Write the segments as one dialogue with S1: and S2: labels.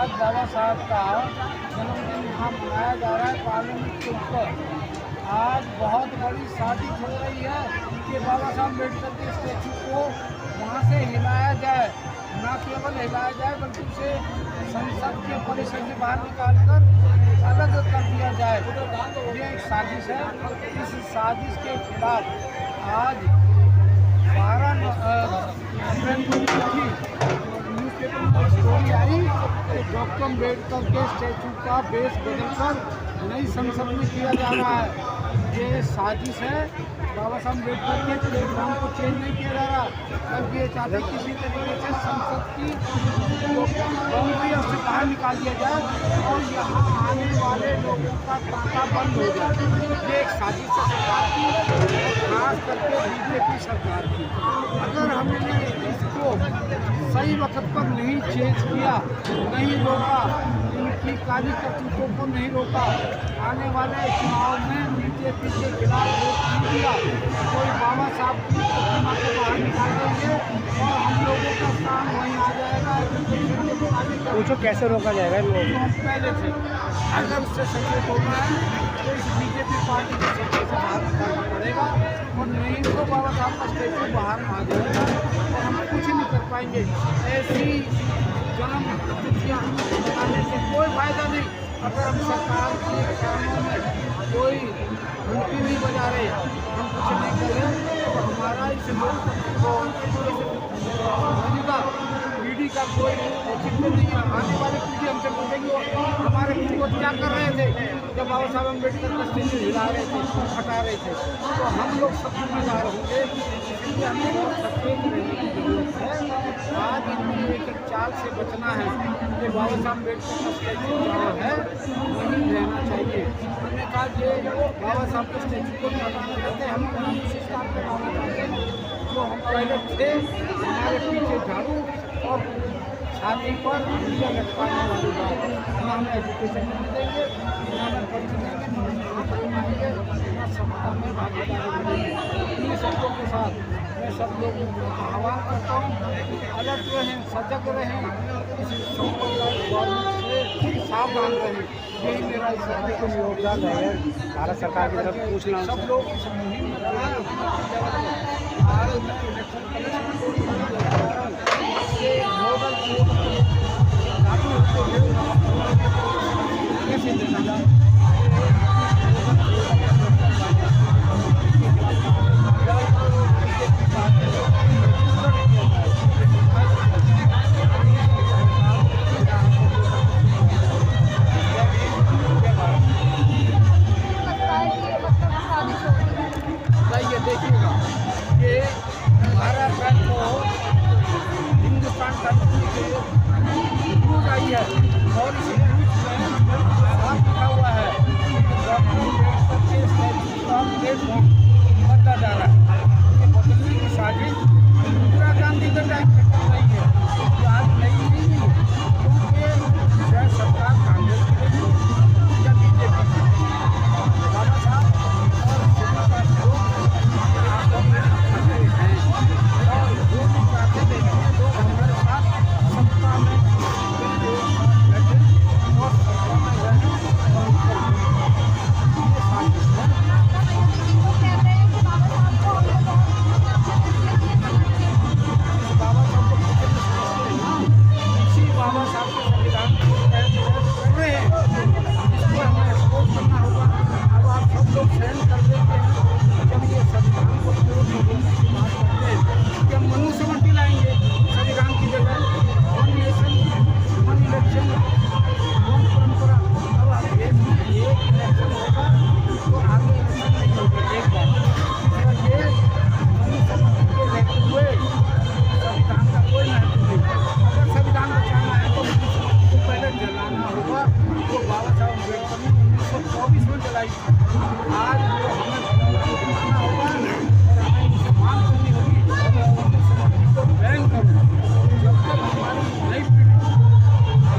S1: आज बाबा साहब का जन्मदिन यहाँ मनाया जा रहा है पार्लियामेंट के ऊपर। आज बहुत बड़ी साजिश हो रही है कि बाबा साहब अम्बेडकर के स्टैचू को वहाँ से हिलाया जाए, न केवल हिलाया जाए बल्कि उसे संसद के परिसर से बाहर निकालकर अलग कर दिया जाए। ये एक साजिश है। इस साजिश के खिलाफ आज 12 अप्रैल को न्यूज़पेपर में स्टोरी आई कि डॉक्टर अम्बेडकर के स्टैचू का बेस बदलकर नई संसद में किया जा रहा है। ये साजिश है। बाबा साहब अम्बेडकर के प्लेटफॉर्म को चेंज नहीं किया जा रहा, बल्कि ये चाहते किसी तरीके से संसद की बाउंड्री से बाहर निकाल दिया जाए और यहाँ आने वाले लोगों का तांता बंद हो जाए। ये एक साजिश है सरकार की, खास करके बीजेपी सरकार की। अगर हमने इसको सही वक्त पर नहीं चेंज किया, नहीं रोका, इनकी काली करतूतों को नहीं रोका, आने वाले चुनाव में बीजेपी के खिलाफ वोट नहीं दिया, कोई बाबा साहब की प्रतिमा को बाहर निकाल देंगे और हम लोगों का काम वहीं हो जाएगा।
S2: पूछो कैसे रोका जाएगा इन लोगों को?
S1: पहले से अगर उससे सचेत होना है तो इस बीजेपी पार्टी को सच्चे से बाहर निकालना पड़ेगा और नहीं तो बाबा साहब का स्टेचू बाहर आ जाएगा और हम कुछ नहीं कर पाएंगे। ऐसी जन्म तिथियाँ मनाने से कोई फायदा नहीं। अगर हम सरकार के कामों में कोई घंटी नहीं बजा रहे, हम कुछ नहीं कर रहे, तो हमारा इस मौजूदा पीढ़ी का कोई औचित्य नहीं है। आने वाली पीढ़ी हमसे पूछेगी हमारे पूर्वज क्या कर रहे थे जब बाबा साहब अम्बेडकर का स्टैचू हिला रहे थे, हटा रहे थे, तो हम लोग सब जिम्मेदार होंगे। इसलिए हमें बहुत सचेत रहने की जरूरत है। आज इनकी एक चाल से बचना है कि बाबा साहब अम्बेडकर का स्टैचू जहाँ है वहीं रहना चाहिए। हमने कहा कि बाबा साहब के स्टैचू को हटाना चाहते हैं, हम उसी स्थान पर लाना चाहते हैं जो हम पहले थे। हमारे पीछे झाड़ू और छाती पर मीडिया लटकाने वाली बात, न हमें एजुकेशन नहीं देंगे, न हमें परिचय देंगे, न सत्ता में भागीदारी मिलेगी। इन शब्दों के साथ मैं सब लोगों को आह्वान करता हूँ, अलर्ट रहें, सजग रहें, इस सांप्रदायिक से सावधान रहें। यही मेरा इस शब्द को योगदान है।
S2: भारत सरकार की तरफ पूछना
S1: सब लोग इस मुहिम में भारत में इलेक्शन कमीशन लागू होते हुए कैसे देखा जाए। ये देखिएगा कि 12 अप्रैल को हिंदुस्तान टाइम्स की न्यूज आई है और इस न्यूज में साफ लिखा हुआ है डॉक्टर अम्बेडकर के स्टैचू का प्लेटफॉर्म बदला जा रहा है। ये बदलने की साजिश इंदिरा गांधी के टाइम से कर रही है, जो आज नई नहीं है, क्योंकि शायद सरकार कांग्रेस की रही या बीजेपी की। बाबा साहब और सेना का लोग और वो भी चाहते थे लोग हमारे साथ सत्ता में बैठे और सत्ता में रहने ये साजिश है। बाबा साहब को इसी बाबा साहब के संविधान कर रहे हैं, इसको हमें एक्सपोज करना होगा। अब आप सब लोग सहन कर देते हैं जब ये संविधान को बात करते हैं कि हम मनुस्मृति लाएंगे संविधान की जगह, one nation one election, one परंपरा। अब हम देश में एक इलेक्शन होगा तो आगे इलेक्शन नहीं होगा एक बार। ये मनुस्मृति के रहते हुए संविधान का कोई महत्व नहीं है। अगर संविधान बचाना है तो मनुस्मृति को पहले जलाना होगा। तो बाबा साहब अम्बेडकर ने 1924 में जलाई। आज वो हमें दिखाना होगा और हमें इनसे मांग करनी होगी मनुस्मृति को बैन करना। जब तक हमारी नई पीढ़ी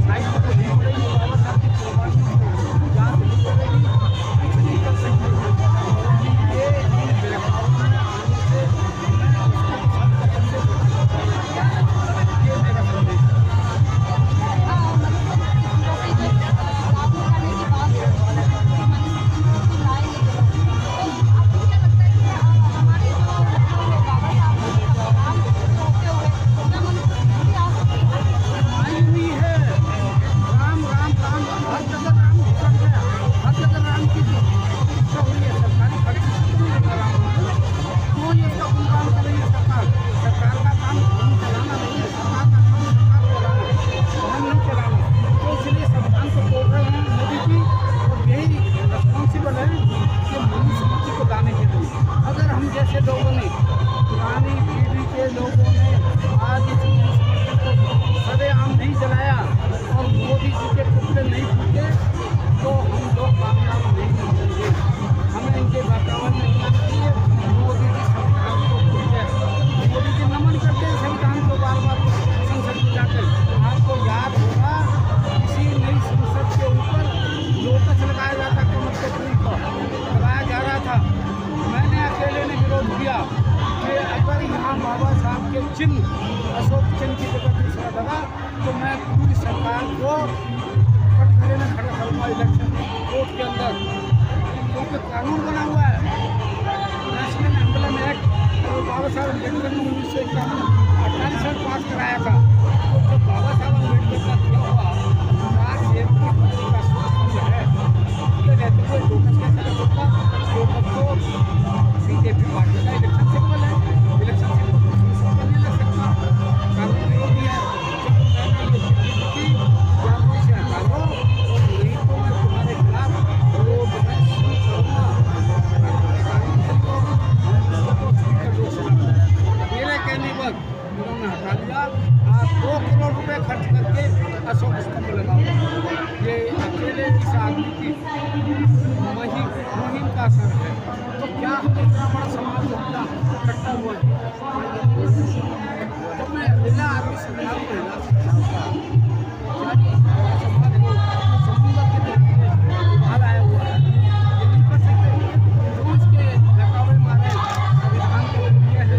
S1: साहित्य को नहीं पड़ेगी, बाबा साहब की कुर्बानियों को याद नहीं करेगी, कुछ नहीं कर सकती। ये भेदभाव में आने से ये मेरा संदेश है। तो मैं पूरी सरकार को कटघरे में खड़ा करूँगा इलेक्शन कोर्ट के अंदर, क्योंकि कानून बना हुआ है नेशनल एम्बलम एक्ट, तो बाबा साहब अम्बेडकर ने 1948 में पास कराया था। तो जब बाबा साहब अम्बेडकर का दिया हुआ राष्ट्रीय का जो है उसके रहते हुए लोकस कैसे कर सकता, लोकस तो बीजेपी पार्टी का इलेक्शन सिंबल है, इलेक्शन सिंबल को नहीं लग सकता, कानून विरोधी है। जब मैंने ये चिट्ठी लिखी या तो इसे हटा लो और नहीं तो मैं तुम्हारे खिलाफ वो जो है शुरू करूँगा मेरे कहने पर उन्होंने हटा दिया। आप 2 करोड़ रुपए खर्च करके अशोक स्तंभ लगाओ, ये अकेले इस आदमी की मुहिम का असर है। तो क्या हमें इतना बड़ा समाज इकट्ठा हुआ है, तो मैं अकेला आदमी समझा समाज को समुद्र के तरीके हाल आया हुआ है, ये नहीं कर सकते। जो उसके नकाबे मारे संविधान के लिए है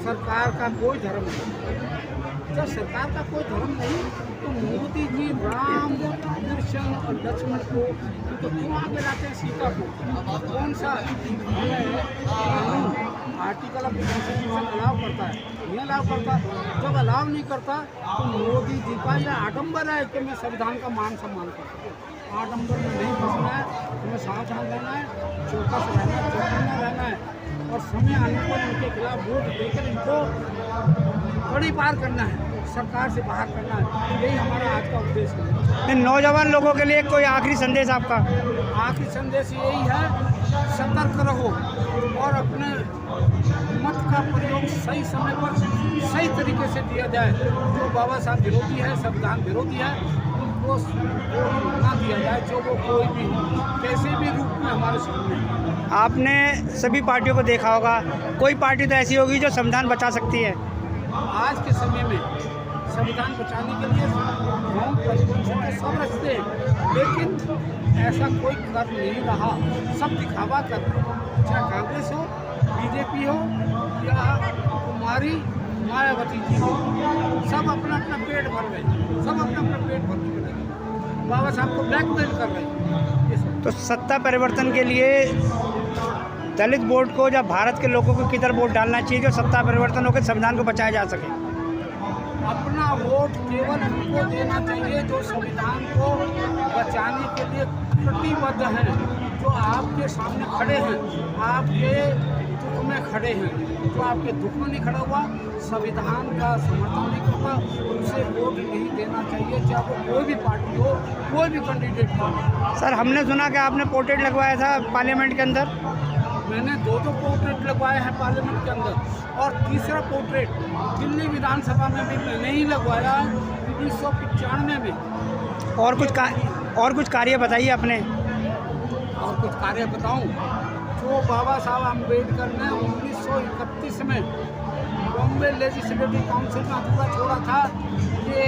S1: सरकार का कोई धर्म नहीं। जब सरकार का कोई धर्म नहीं तो मोदी जी राम कृष्ण और लक्ष्मण को तो क्यों आगे लाते हैं सीता को? कौन सा कानून आर्टिकल ऑफ कॉन्स्टिट्यूशन अलाउ करता है? नहीं अलाउ करता। जब अलाउ नहीं करता तो मोदी जी का यह आडम्बर है कि मैं संविधान का मान सम्मान करता हूँ। आडम्बर में नहीं फंसना है, तुम्हें सावधान रहना है, चौकस रहना है, चौकन्ना रहना है और समय आने पर उनके खिलाफ वोट देकर इनको बड़ी पार करना है, सरकार से बाहर करना है। यही हमारा आज का उद्देश्य है।
S2: नौजवान लोगों के लिए कोई आखिरी संदेश आपका?
S1: आखिरी संदेश यही है, सतर्क रहो और अपने मत का प्रयोग सही समय पर सही तरीके से दिया जाए। जो बाबा साहब विरोधी है, संविधान विरोधी है, उनको ना दिया जाए, जो वो कोई भी कैसे भी रूप में हमारे सामने।
S2: आपने सभी पार्टियों को देखा होगा, कोई पार्टी तो ऐसी होगी जो संविधान बचा सकती है।
S1: आज के समय में संविधान बचाने के लिए गाँव परिवर्तन के सब रस्ते हैं, लेकिन ऐसा कोई कर नहीं रहा, सब दिखावा कर रहे हैं। चाहे कांग्रेस हो, बीजेपी हो या कुमारी मायावती जी हो, सब अपना अपना पेट भर रहे हैं, सब अपना अपना पेट भरने के लिए बाबा साहब को ब्लैकमेल कर रहे हैं। ये सब
S2: तो सत्ता परिवर्तन के लिए दलित वोट को या भारत के लोगों को किधर वोट डालना चाहिए जो सत्ता परिवर्तन होकर संविधान को बचाया जा सके?
S1: अपना वोट केवल उनको देना चाहिए जो संविधान को बचाने के लिए प्रतिबद्ध हैं, जो आपके सामने खड़े हैं, आपके दुख में खड़े हैं। जो आपके दुख में नहीं खड़ा हुआ, संविधान का समर्थन नहीं करता, उसे वोट नहीं देना चाहिए, चाहे वो कोई भी पार्टी हो, कोई भी कैंडिडेट हो।
S2: सर, हमने सुना कि आपने पोर्ट्रेट लगवाया था पार्लियामेंट के अंदर।
S1: मैंने 2 पोर्ट्रेट लगवाए हैं पार्लियामेंट के अंदर, और तीसरा पोर्ट्रेट दिल्ली विधानसभा में भी मैंने ही लगवाया 1995 में।
S2: और कुछ कार्य बताइए अपने।
S1: और कुछ कार्य बताऊं, जो बाबा साहब अम्बेडकर ने 1931 में बॉम्बे लेजिस्लेटिव काउंसिल में अधूरा छोड़ा था कि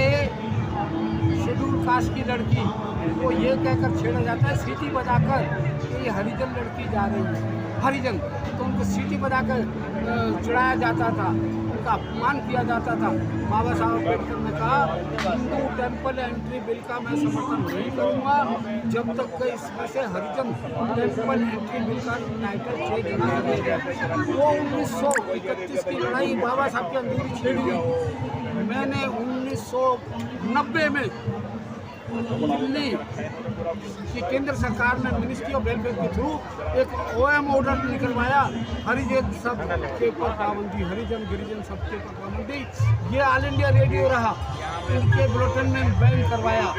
S1: शेड्यूल कास्ट की लड़की को ये कहकर छेड़ा जाता है सीटी बजाकर कि ये हरिजन लड़की जा रही है, हरिजन, तो उनको सीटी बजाकर चढ़ाया जाता था, उनका अपमान किया जाता था। बाबा साहब अम्बेडकर ने कहा हिंदू टेम्पल एंट्री बिल का मैं समर्थन नहीं करूँगा जब तक कि इसमें से हरिजन टेम्पल एंट्री बिल का टाइटल चेंज नहीं किया जाए। वो 1931 की लड़ाई बाबा साहब की अंदरूनी छेड़ी हुई। मैंने 1990 में दिल्ली की केंद्र सरकार ने मिनिस्ट्री ऑफ वेलफेयर के थ्रू एक OM ऑर्डर निकलवाया, हरिजन सब के ऊपर पाबंदी, हरिजन गिरिजन सब के ऊपर पाबंदी। ये ऑल इंडिया रेडियो रहा, इनके बुलेटिन में बैन करवाया,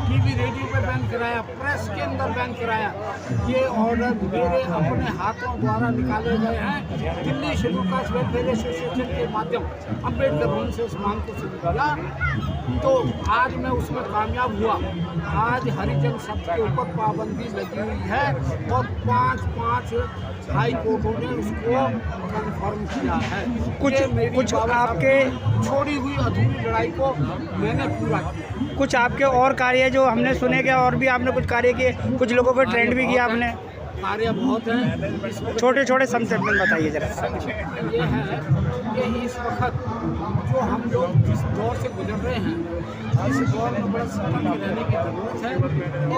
S1: टीवी रेडियो पे बैन कराया, प्रेस के अंदर बैन कराया। ये ऑर्डर मेरे अपने हाथों द्वारा निकाले गए हैं। Delhi schedule caste welfare association के माध्यम अम्बेडकर भवन से उस मांग को शुरू किया, तो आज मैं उसमें कामयाब हुआ। आज हरिजन सबके ऊपर पाबंदी लगी हुई है और 5 हाई कोर्टों ने उसको कन्फर्म किया है।
S2: कुछ
S1: ये मेरी
S2: कुछ
S1: बाबा साहब
S2: आपके
S1: छोड़ी हुई अधूरी लड़ाई को मैंने पूरा किया।
S2: कुछ आपके और कार्य जो हमने सुने कि और भी आपने कुछ कार्य किए, कुछ लोगों को ट्रेंड भी किया आपने,
S1: कार्य बहुत है।
S2: छोटे छोटे संक्षेप में बताइए जरा।
S1: संक्षिप्त में ये है कि इस वक्त जो हम लोग जिस दौर से गुजर रहे हैं, इस दौर में बड़ा सतर्क रहने की ज़रूरत है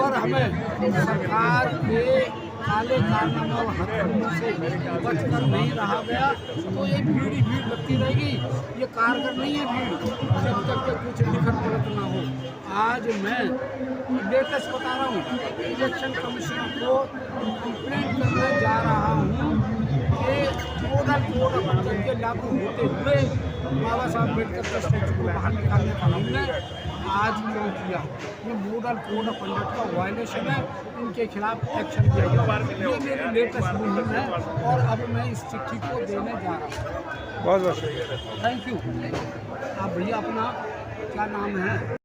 S1: और हमें सरकार के काले कारनामे और हरकतों से बचकर नहीं रहा गया तो ये भीड़ ही भीड़ लगती रहेगी। ये कारगर नहीं है भीड़, जब तक के कुछ लिखत पलट ना हो। आज मैं लेटेस्ट बता रहा हूँ, इलेक्शन कमीशन को कंप्लेंट करने जा रहा हूँ कि मॉडल कोड ऑफ कंडक्ट के लागू होते हुए बाबा साहब अम्बेडकर के स्टैचू को बाहर निकालने का हमने आज क्यों किया। ये मॉडल कोड ऑफ कंडक्ट का वायलेशन है, इनके खिलाफ एक्शन लिया जाए। ये मेरी लेटेस्ट मुहिम है और अब मैं इस चिट्ठी को देने जा रहा हूँ।
S2: बहुत बहुत शुक्रिया।
S1: Thank you. आप भैया अपना क्या नाम है?